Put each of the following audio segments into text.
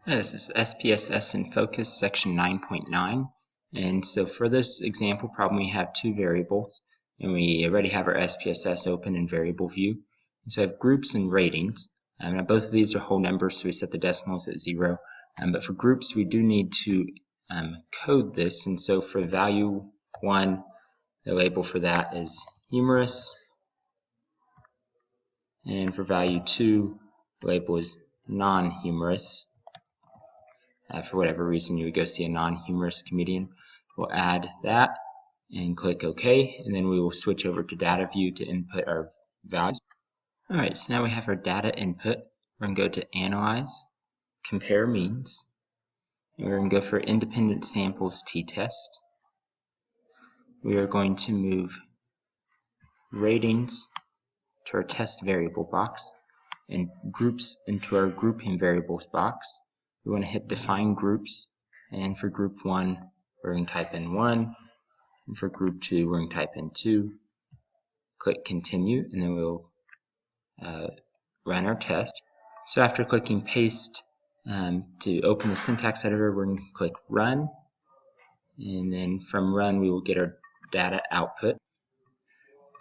This is SPSS in Focus, section 9.9. And so for this example problem, we have two variables, and we already have our SPSS open in variable view. And so I have groups and ratings. Now both of these are whole numbers, so we set the decimals at 0. But for groups, we do need to code this. And so for value 1, the label for that is humorous. And for value 2, the label is non-humorous. For whatever reason, you would go see a non-humorous comedian. We'll add that and click OK, and then we will switch over to data view to input our values. Alright, so now we have our data input. We're going to go to Analyze, Compare Means, and we're going to go for Independent Samples t-test. We are going to move ratings to our test variable box and groups into our grouping variables box. We want to hit define groups, and for group 1 we're going to type in 1, and for group 2 we're going to type in 2. Click continue, and then we'll run our test. So after clicking paste to open the syntax editor, we're going to click run, and then from run we will get our data output.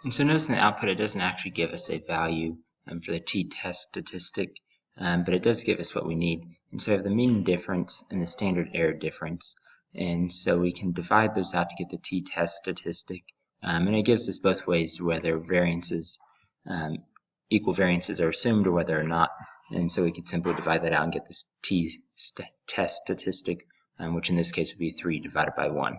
And so notice in the output it doesn't actually give us a value for the t-test statistic, but it does give us what we need. And so we have the mean difference and the standard error difference, and so we can divide those out to get the t-test statistic, and it gives us both ways, whether variances, equal variances are assumed or whether or not, and so we can simply divide that out and get this t-test statistic, which in this case would be 3 divided by 1.